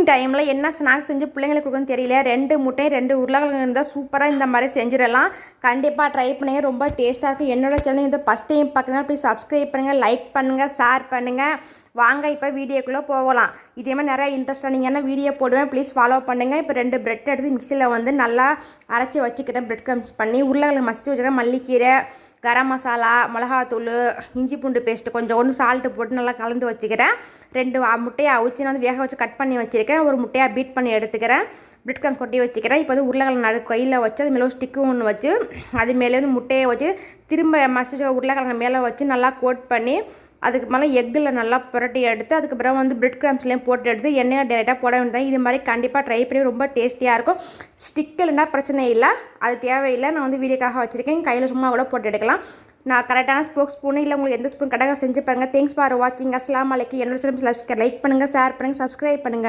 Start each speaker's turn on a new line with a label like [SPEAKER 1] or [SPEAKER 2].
[SPEAKER 1] டைமில் என்ன ஸ்நாக்ஸ் செஞ்சு பிள்ளைங்களுக்கு கொடுக்குன்னு தெரியல. 2 முட்டை 2 உருளைக்கிழங்கு இருந்தால் சூப்பராக இந்த மாதிரி செஞ்சிடலாம். கண்டிப்பாக ட்ரை பண்ணுங்க, ரொம்ப டேஸ்ட்டாக இருக்கும். என்னோட சேனல் இந்த ஃபஸ்ட் டைம் பார்க்குறதுனா ப்ளீஸ் சப்ஸ்கிரைப் பண்ணுங்கள், லைக் பண்ணுங்கள், ஷேர் பண்ணுங்கள். வாங்க இப்போ வீடியோக்குள்ளே போகலாம். இதே மாதிரி நிறையா இன்ட்ரெஸ்டான வீடியோ போடுவேன், ப்ளீஸ் ஃபாலோ பண்ணுங்கள். இப்போ 2 பிரெட் எடுத்து மிக்சியில் வந்து நல்லா அரைச்சி வச்சுக்கிறேன். பிரெட் க்ரம்ஸ் பண்ணி உருளைக்கிழங்கு மசிச்சு வச்சுக்கிறேன். மல்லிக்கீரை, கரம் மசாலா, மிளகாத்தூள், இஞ்சி பூண்டு பேஸ்ட்டு கொஞ்சம் சால்ட்டு போட்டு நல்லா கலந்து வச்சுக்கிறேன். 2 முட்டையை அவிச்சு நான் வந்து வேக வச்சு கட் பண்ணி வச்சுருக்கேன். ஒரு முட்டையாக பீட் பண்ணி எடுத்துக்கிறேன். பிரெட் க்ரம்ஸ் கொட்டி வச்சுக்கிறேன். இப்போ வந்து உருளைக்கிழங்கு நடு கையில் வச்சு அது மேலே ஒரு ஸ்டிக்கு ஒன்று வச்சு அது மேலே வந்து முட்டையை வச்சு திரும்ப மசிச்சு உருளைக்கிழங்கு மேலே வச்சு நல்லா கோட் பண்ணி அதுக்கு மேலே எக்கில் நல்லா புரட்டி எடுத்து அதுக்கப்புறம் வந்து பிரெட் க்ரம்ஸ்லேயும் போட்டு எடுத்து எண்ணெயில் டேரெக்டாக போட வேண்டியது. இது மாதிரி கண்டிப்பாக ட்ரை பண்ணி ரொம்ப டேஸ்டியாக இருக்கும். ஸ்டிக் இல்லைன்னா பிரச்சனை இல்லை, அது தேவையில்லை. நான் வந்து வீடியோக்காக வச்சுருக்கேன். கையில் சும்மா கூட போட்டு எடுக்கலாம். நான் கரெக்டான ஸ்பூன் இல்லை, உங்களுக்கு எந்த ஸ்பூன் கரெக்டாக செஞ்சு பாருங்கள். தேங்க்ஸ் ஃபார் வாட்சிங். அஸ்ஸலாமு அலைக்கும். என்னோட சேனல் லைக் பண்ணுங்கள், ஷேர் பண்ணுங்கள், சப்ஸ்கிரைப் பண்ணுங்கள்.